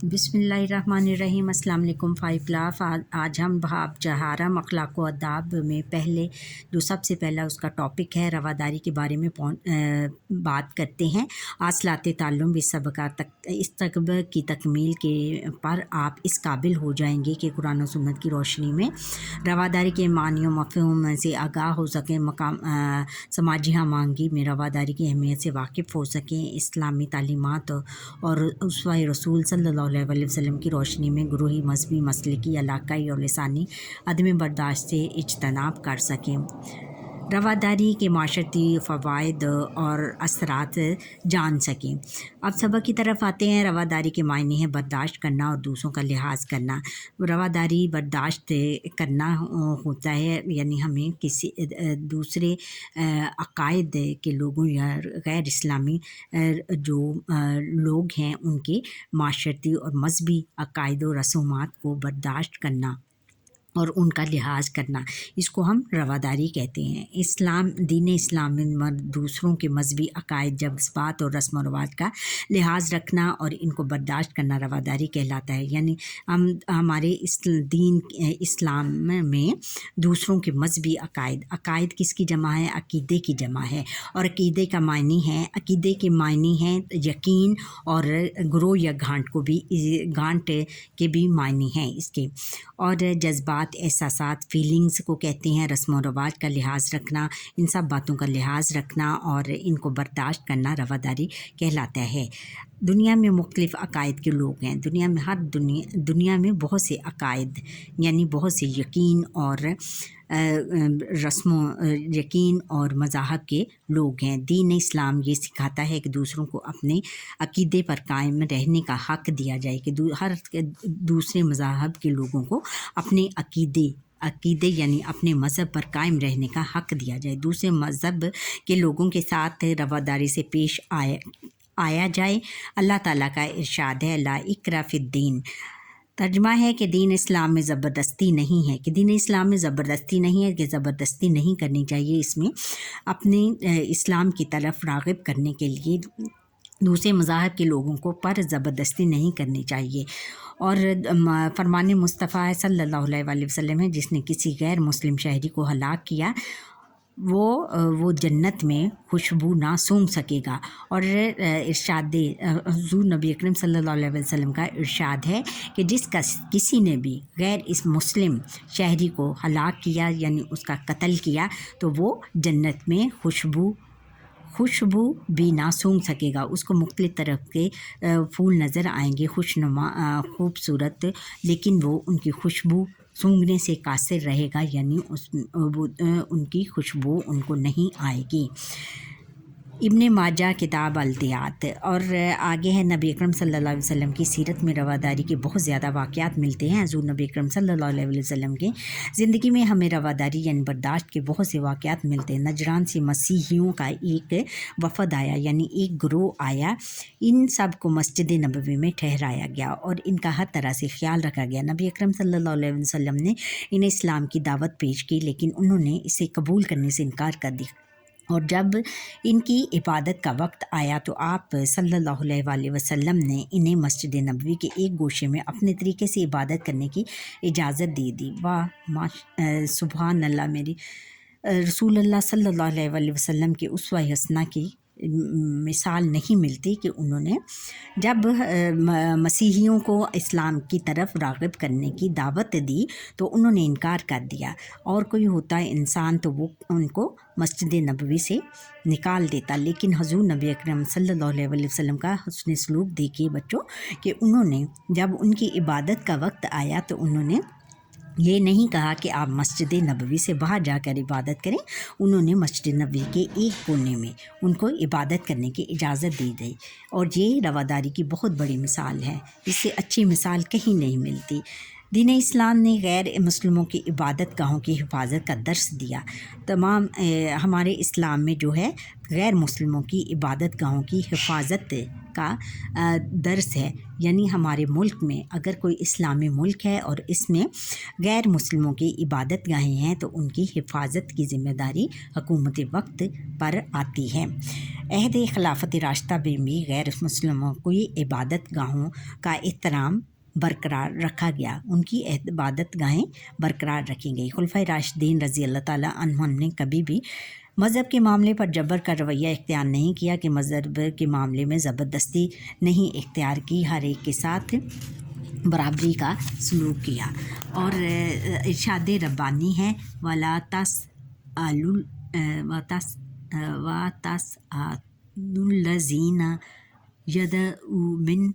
بسم اللہ الرحمن الرحیم۔ السلام علیکم 5 لاف۔ آج ہم باب جہارم اخلاق و آداب میں جو سب سے پہلا اس کا ٹاپک ہے رواداری کے بارے میں بات کرتے ہیں۔ حاصلات تعلم و سبق کی تکمیل کے پر آپ اس قابل ہو جائیں گے کہ قرآن و سنت کی روشنی میں رواداری کے معنی و مفہوم سے آگاہ ہو سکیں، سماجی ہم آہنگی میں رواداری کی اہمیت سے واقف ہو سکیں، اسلامی تعلیمات اور اسوہ رسول صلی اللہ علیہ وسلم کی روشنی میں گروہی، مذہبی، مسلکی، علاقائی اور لسانی عدم برداشت سے اجتناب کر سکیں، رواداری کے معاشرتی فوائد اور اثرات جان سکیں۔ اب سبق کی طرف آتے ہیں۔ رواداری کے معنی ہے برداشت کرنا اور دوسروں کا لحاظ کرنا۔ رواداری برداشت کرنا ہوتا ہے، یعنی ہمیں کسی دوسرے عقائد کے لوگوں یا غیر اسلامی جو لوگ ہیں ان کے معاشرتی اور مذہبی عقائد و رسومات کو برداشت کرنا اور ان کا لحاظ کرنا، اس کو ہم رواداری کہتے ہیں۔ دین اسلام میں دوسروں کے مذہبی عقائد، جذبات اور رسم و رواج کا لحاظ رکھنا اور ان کو برداشت کرنا رواداری کہلاتا ہے۔ یعنی ہمارے دین اسلام میں دوسروں کے مذہبی عقائد کس کی جمع ہے؟ عقیدے کی جمع ہے، اور عقیدے کے معنی ہیں یقین، اور گروہ یا گھانٹ کے بھی معنی ہیں اس کے، اور جذبات، احساسات، فیلنگز کو کہتے ہیں۔ رسم و رواج کا لحاظ رکھنا، ان سب باتوں کا لحاظ رکھنا اور ان کو برداشت کرنا رواداری کہلاتا ہے۔ دنیا میں مختلف عقائد کے لوگ ہیں۔ دنیا میں بہت سے عقائد یعنی بہت سے یقین اور مذاہب کے لوگ ہیں۔ دین اسلام یہ سکھاتا ہے کہ دوسروں کو اپنے عقیدے پر قائم رہنے کا حق دیا جائے، کہ ہر دوسرے مذاہب کے لوگوں کو اپنے عقیدے یعنی اپنے مذہب پر قائم رہنے کا حق دیا جائے، دوسرے مذہب کے لوگوں کے ساتھ رواداری سے پیش آیا جائے۔ اللہ تعالیٰ کا ارشاد ہے، لا اکراہ فی الدین۔ ترجمہ ہے کہ دین اسلام میں زبردستی نہیں ہے، کہ زبردستی نہیں کرنی چاہیے۔ اس میں اپنے اسلام کی طرف راغب کرنے کے لیے دوسرے مذاہب کے لوگوں کو پر زبردستی نہیں کرنی چاہیے۔ اور فرمان مصطفیٰ صلی اللہ علیہ وسلم ہے، جس نے کسی غیر مسلم شہری کو ہلاک کیا وہ جنت میں خوشبو نہ سونگھ سکے گا۔ اور ارشاد حضور نبی اکرم صلی اللہ علیہ وسلم کا ارشاد ہے کہ کسی نے بھی غیر اس مسلم شہری کو ہلاک کیا یعنی اس کا قتل کیا تو وہ جنت میں خوشبو بھی نہ سونگھ سکے گا۔ اس کو مختلف طرح کے پھول نظر آئیں گے، خوشنما، خوبصورت، لیکن وہ ان کی خوشبو سونگھنے سے قاصر رہے گا، یعنی ان کی خوشبو ان کو نہیں آئے گی۔ ابن ماجہ کتاب الدیات۔ اور آگے ہے، نبی اکرم صلی اللہ علیہ وسلم کی سیرت میں رواداری کے بہت زیادہ واقعات ملتے ہیں۔ حضور نبی اکرم صلی اللہ علیہ وسلم کے زندگی میں ہمیں رواداری یعنی برداشت کے بہت سے واقعات ملتے ہیں۔ نجران سے مسیحیوں کا ایک وفد آیا، یعنی ایک گروہ آیا، ان سب کو مسجد نبوی میں ٹھہرایا گیا اور ان کا ہر طرح سے خیال رکھا گیا۔ نبی اکرم صلی اللہ علیہ وسلم نے انہیں اسلام کی دعوت پیش کی، لیکن انہوں نے اسے قبول کرنے سے انکار کر دیا، اور جب ان کی عبادت کا وقت آیا تو آپ صلی اللہ علیہ وسلم نے انہیں مسجد نبوی کے ایک گوشے میں اپنے طریقے سے عبادت کرنے کی اجازت دے دی۔ سبحان اللہ، میری رسول اللہ صلی اللہ علیہ وسلم کے اسوہ حسنہ کی مثال نہیں ملتی کہ انہوں نے جب مسیحیوں کو اسلام کی طرف راغب کرنے کی دعوت دی تو انہوں نے انکار کر دیا، اور کوئی ہوتا ہے انسان تو وہ ان کو مسجد نبوی سے نکال دیتا، لیکن حضور نبی اکرم صلی اللہ علیہ وسلم کا حسن سلوک دیکھیے بچوں، کہ انہوں نے جب ان کی عبادت کا وقت آیا تو انہوں نے یہ نہیں کہا کہ آپ مسجد نبوی سے باہر جا کر عبادت کریں، انہوں نے مسجد نبوی کے ایک کونے میں ان کو عبادت کرنے کی اجازت دی گئی، اور یہ رواداری کی بہت بڑی مثال ہے، اس سے اچھی مثال کہیں نہیں ملتی۔ دین اسلام نے غیر مسلموں کی عبادت گاہوں کی حفاظت کا درس دیا۔ تمام ہمارے اسلام میں جو ہے غیر مسلموں کی عبادت گاہوں کی حفاظت کا درس ہے، یعنی ہمارے ملک میں اگر کوئی اسلامی ملک ہے اور اس میں غیر مسلموں کی عبادت گاہیں ہیں تو ان کی حفاظت کی ذمہ داری حکومت وقت پر آتی ہے۔ عہد خلافت راشدہ میں بھی غیر مسلموں کی عبادت گاہوں کا احترام برقرار رکھا گیا، ان کی عبادت گاہیں برقرار رکھی گئی۔ خلفائے راشدین رضی اللہ تعالیٰ عنہم نے کبھی بھی مذہب کے معاملے پر جبر کا رویہ اختیار نہیں کیا کہ مذہب کے معاملے میں زبردستی نہیں اختیار کی، ہر ایک کے ساتھ برابری کا سلوک کیا۔ اور ارشاد ربانی ہے وَلَا تَسْأَلُوا الَّذِينَ يَدْعُونَ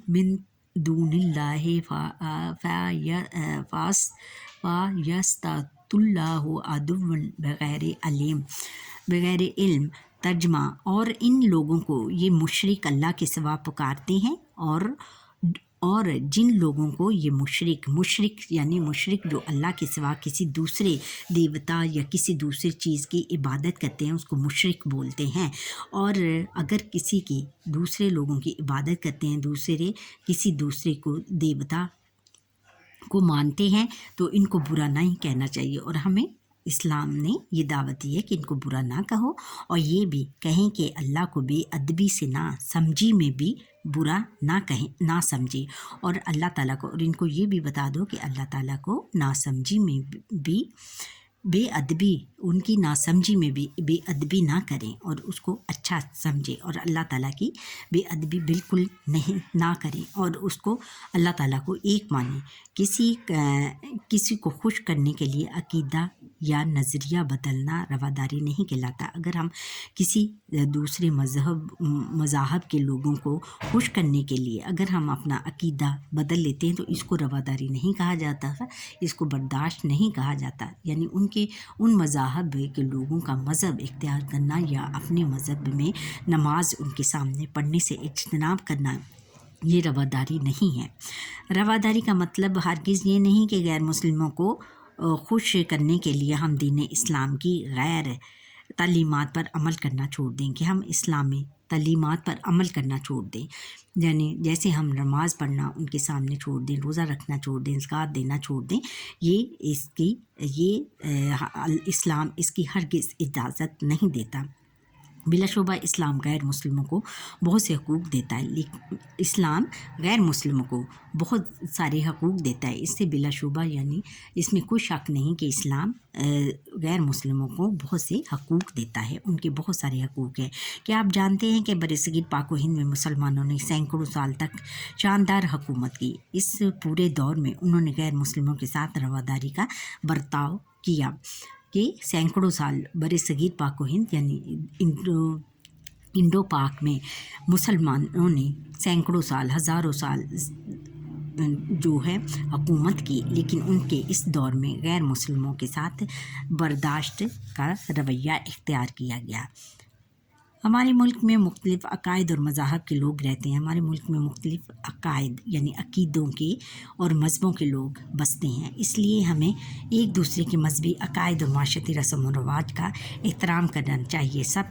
مِن دون اللہ فَيَسْتَطِيعُ اللہ عدوا بغیر علم۔ ترجمہ، اور ان لوگوں کو یہ مشرک اللہ کے سوا پکارتے ہیں اور جن لوگوں کو یہ مشرک یعنی مشرک جو اللہ کے سوا کسی دوسرے دیوتا یا کسی دوسری چیز کی عبادت کرتے ہیں اس کو مشرک بولتے ہیں، اور اگر کسی کی دوسرے لوگوں کی عبادت کرتے ہیں، کسی دوسرے کو دیوتا کو مانتے ہیں تو ان کو برا نہیں کہنا چاہیے، اور ہمیں اسلام نے یہ دعوت دی ہے کہ ان کو برا نہ کہو، اور یہ بھی کہیں کہ اللہ کو بے ادبی سے نہ سمجھی میں بھی برا نہ کہیں، نہ سمجھے، اور اللہ تعالیٰ کو، اور ان کو یہ بھی بتا دو کہ اللہ تعالیٰ کو ناسمجھی میں بھی بے ادبی، ان کی ناسمجھی میں بھی بے ادبی نہ کریں اور اس کو اچھا سمجھیں، اور اللہ تعالیٰ کی بے ادبی بالکل نہ کریں، اور اس کو اللہ تعالیٰ کو ایک مانیں۔ کسی کو خوش کرنے کے لیے عقیدہ یا نظریہ بدلنا رواداری نہیں کہلاتا۔ اگر ہم کسی دوسرے مذاہب کے لوگوں کو خوش کرنے کے لیے اگر ہم اپنا عقیدہ بدل لیتے ہیں تو اس کو رواداری نہیں کہا جاتا، اس کو برداشت نہیں کہا جاتا، یعنی ان مذاہب کے لوگوں کا مذہب اختیار کرنا یا اپنے مذہب میں نماز ان کے سامنے پڑھنے سے اجتناب کرنا، یہ رواداری نہیں ہے۔ رواداری کا مطلب ہرگز یہ نہیں کہ غیر مسلموں کو خوش کرنے کے لیے ہم دین اسلام کی غیر تعلیمات پر عمل کرنا چھوڑ دیں، کہ ہم اسلامی تعلیمات پر عمل کرنا چھوڑ دیں، یعنی جیسے ہم نماز پڑھنا ان کے سامنے چھوڑ دیں، روزہ رکھنا چھوڑ دیں، زکوٰۃ دینا چھوڑ دیں، اسلام اس کی ہرگز اجازت نہیں دیتا۔ بلا شبہ اسلام غیر مسلموں کو بہت سے حقوق دیتا ہے، لیکن اسلام غیر مسلموں کو بہت سارے حقوق دیتا ہے، اس سے بلا شبہ یعنی اس میں کوئی شک نہیں کہ اسلام غیر مسلموں کو بہت سے حقوق دیتا ہے، ان کے بہت سارے حقوق ہیں۔ کیا آپ جانتے ہیں کہ برصغیر پاک و ہند میں مسلمانوں نے سینکڑوں سال تک شاندار حکومت کی؟ اس پورے دور میں انہوں نے غیر مسلموں کے ساتھ رواداری کا برتاؤ کیا، کہ سینکڑوں سال برصغیر پاک و ہند یعنی انڈو پاک میں مسلمانوں نے سینکڑوں سال، ہزاروں سال جو ہے حکومت کی، لیکن ان کے اس دور میں غیر مسلموں کے ساتھ برداشت کا رویہ اختیار کیا گیا۔ ہمارے ملک میں مختلف عقائد اور مذاہب کے لوگ رہتے ہیں، ہمارے ملک میں مختلف عقائد یعنی عقیدوں کے اور مذہبوں کے لوگ بستے ہیں، اس لیے ہمیں ایک دوسرے کے مذہبی عقائد اور معاشرتی رسم و رواج کا احترام کرنا چاہیے۔ سب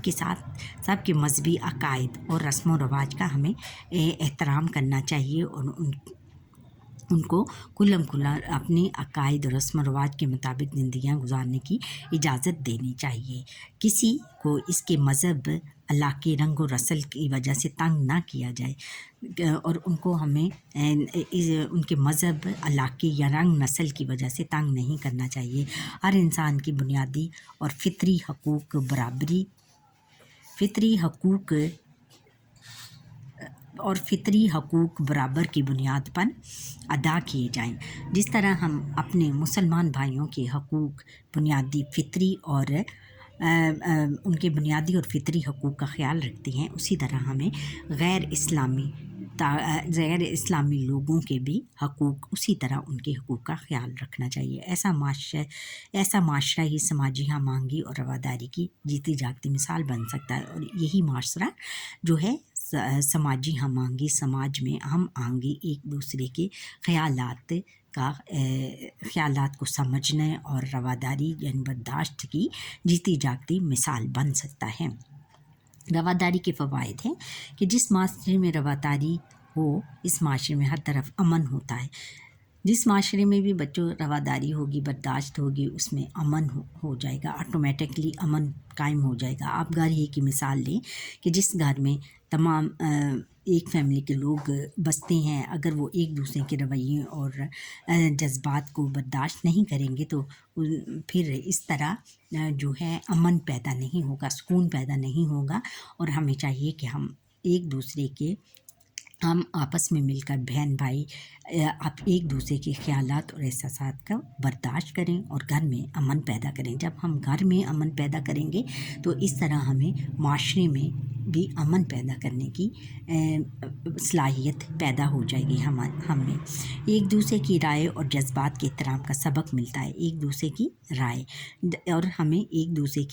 کے مذہبی عقائد اور رسم و رواج کا ہمیں احترام کرنا چاہیے، اور ان کو کھلم کھلا اپنے عقائد اور رسم و رواج کے مطابق زندگیاں گزارنے کی اجازت دینی چاہیے۔ کسی کو اس کے مذہب، اللہ کے رنگ و رسل کی وجہ سے تنگ نہ کیا جائے، اور ان کو ہمیں ان کے مذہب، علاقے یا رنگ نسل کی وجہ سے تنگ نہیں کرنا چاہیے۔ ہر انسان کی بنیادی اور فطری حقوق برابر کی بنیاد پر ادا کیے جائیں۔ جس طرح ہم اپنے مسلمان بھائیوں کے حقوق، ان کے بنیادی اور فطری حقوق کا خیال رکھتے ہیں، اسی طرح ہمیں غیر اسلامی لوگوں کے بھی حقوق، اسی طرح ان کے حقوق کا خیال رکھنا چاہیے۔ ایسا معاشرہ ہی سماجی ہم آہنگی اور رواداری کی جیتی جاگتی مثال بن سکتا ہے، اور یہی معاشرہ جو ہے سماجی ہم آہنگی، سماج میں ہم آہنگی، ایک دوسرے کے خیالات کا خیالات کو سمجھنے اور رواداری یعنی برداشت کی جیتی جاگتی مثال بن سکتا ہے۔ رواداری کے فوائد ہیں کہ جس معاشرے میں رواداری ہو اس معاشرے میں ہر طرف امن ہوتا ہے۔ جس معاشرے میں بھی بچوں رواداری ہوگی، برداشت ہوگی، اس میں امن ہو جائے گا، آٹومیٹکلی امن قائم ہو جائے گا۔ آپ گھر ہی کی مثال لیں کہ جس گھر میں تمام ایک فیملی کے لوگ بستے ہیں، اگر وہ ایک دوسرے کے رویے اور جذبات کو برداشت نہیں کریں گے تو پھر اس طرح جو ہے امن پیدا نہیں ہوگا، سکون پیدا نہیں ہوگا۔ اور ہمیں چاہیے کہ ہم آپس میں مل کر بہن بھائی آپ ایک دوسرے کے خیالات اور احساسات کا برداشت کریں اور گھر میں امن پیدا کریں۔ جب ہم گھر میں امن پیدا کریں گے تو اس طرح ہمیں معاشرے میں بھی امن پیدا کرنے کی صلاحیت پیدا ہو جائے گی۔ ہمیں ایک دوسرے کی رائے اور جذبات کے احترام کا سبق ملتا ہے۔ ایک دوسرے کی رائے اور ہمیں ایک دوسرے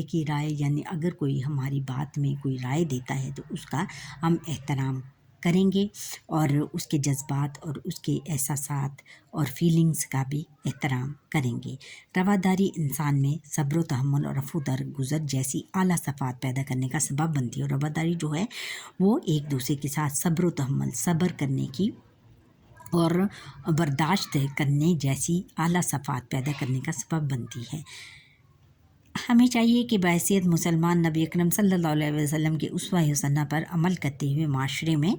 کی رائے یعنی اگر کوئی ہماری بات میں کوئی رائے دیتا ہے تو اس کا ہم احترام کریں گے اور اس کے جذبات اور اس کے احساسات اور فیلنگز کا بھی احترام کریں گے۔ رواداری انسان میں صبر و تحمل اور رفع و درگزر جیسی اعلیٰ صفات پیدا کرنے کا سبب بنتی ہے۔ اور رواداری جو ہے وہ ایک دوسرے کے ساتھ صبر و تحمل، صبر کرنے کی اور برداشت کرنے جیسی اعلیٰ صفات پیدا کرنے کا سبب بنتی ہے۔ ہمیں چاہیے کہ بحیثیت مسلمان نبی اکرم صلی اللہ علیہ وسلم کے اسوہ حسنہ پر عمل کرتے ہوئے معاشرے میں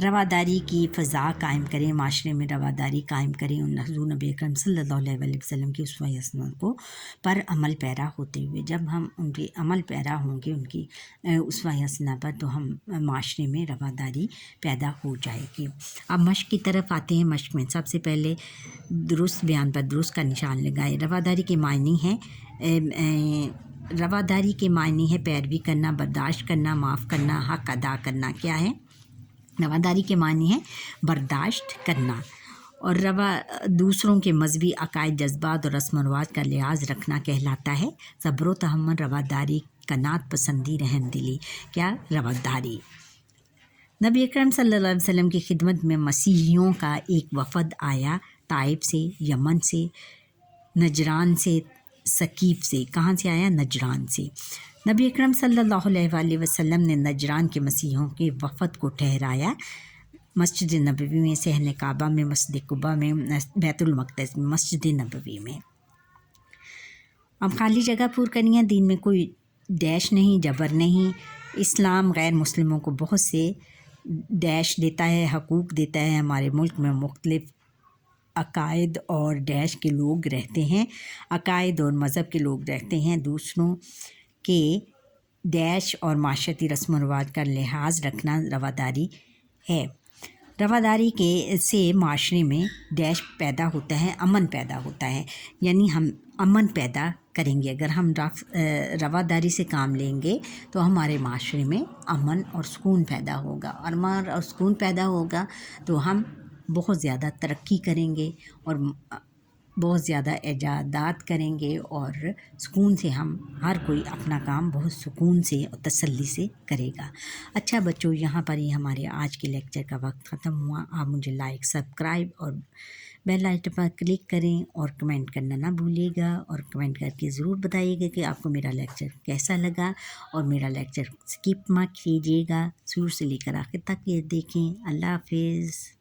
رواداری کی فضا قائم کریں، معاشرے میں رواداری قائم کریں اور حضور نبی اکرم صلی اللہ علیہ وسلم کے اسوہ حسنہ کو پر عمل پیرا ہوتے ہوئے جب ہم ان کے عمل پیرا ہوں گے ان کی اسوہ حسنہ پر تو ہم معاشرے میں رواداری پیدا ہو جائے گی۔ اب مشق کی طرف آتے ہیں۔ مشق میں سب سے پہلے درست بیان پر درست کا نشان لگائے۔ رواداری کے معنی ہے پیروی کرنا، برداشت کرنا، معاف کرنا، حق ادا کرنا۔ کیا ہے؟ رواداری کے معنی ہے برداشت کرنا اور دوسروں کے مذہبی عقائد، جذبات اور رسم و رواج کا لحاظ رکھنا کہلاتا ہے۔ صبر و تحمل، رواداری، قناعت پسندی، رحم دلی۔ کیا؟ رواداری۔ نبی اکرم صلی اللہ علیہ وسلم کی خدمت میں مسیحیوں کا ایک وفد آیا، طائف سے، یمن سے، نجران سے، ثقیف سے۔ کہاں سے آیا؟ نجران سے۔ نبی اکرم صلی اللہ علیہ وآلہ وسلم نے نجران کے مسیحیوں کے وفد کو ٹھہرایا مسجد نبوی میں، صحن کعبہ میں، مسجد قباء میں، بیت المقدس میں، مسجد نبوی میں۔ اب خالی جگہ پور کرنی ہے۔ دین میں کوئی ڈیش نہیں، جبر نہیں۔ اسلام غیر مسلموں کو بہت سے ڈیش دیتا ہے، حقوق دیتا ہے۔ ہمارے ملک میں مختلف عقائد اور ڈیش کے لوگ رہتے ہیں، عقائد اور مذہب کے لوگ رہتے ہیں۔ دوسروں کے ڈیش اور معاشرتی رسم و رواج کا لحاظ رکھنا رواداری ہے۔ رواداری سے معاشرے میں ڈیش پیدا ہوتا ہے، امن پیدا ہوتا ہے، یعنی ہم امن پیدا کریں گے۔ اگر ہم رواداری سے کام لیں گے تو ہمارے معاشرے میں امن اور سکون پیدا ہوگا، اور امن اور سکون پیدا ہوگا تو ہم بہت زیادہ ترقی کریں گے اور بہت زیادہ ایجادات کریں گے اور سکون سے ہم ہر کوئی اپنا کام بہت سکون سے اور تسلی سے کرے گا۔ اچھا بچوں، یہاں پر ہی ہمارے آج کے لیکچر کا وقت ختم ہوا۔ آپ مجھے لائک، سبسکرائب اور بیل آئیکن پر کلک کریں اور کمنٹ کرنا نہ بھولیے گا، اور کمنٹ کر کے ضرور بتائیے گا کہ آپ کو میرا لیکچر کیسا لگا، اور میرا لیکچر اسکپ مت کیجیے گا، شروع سے لے کر آخر تک یہ دیکھیں۔ اللہ حافظ۔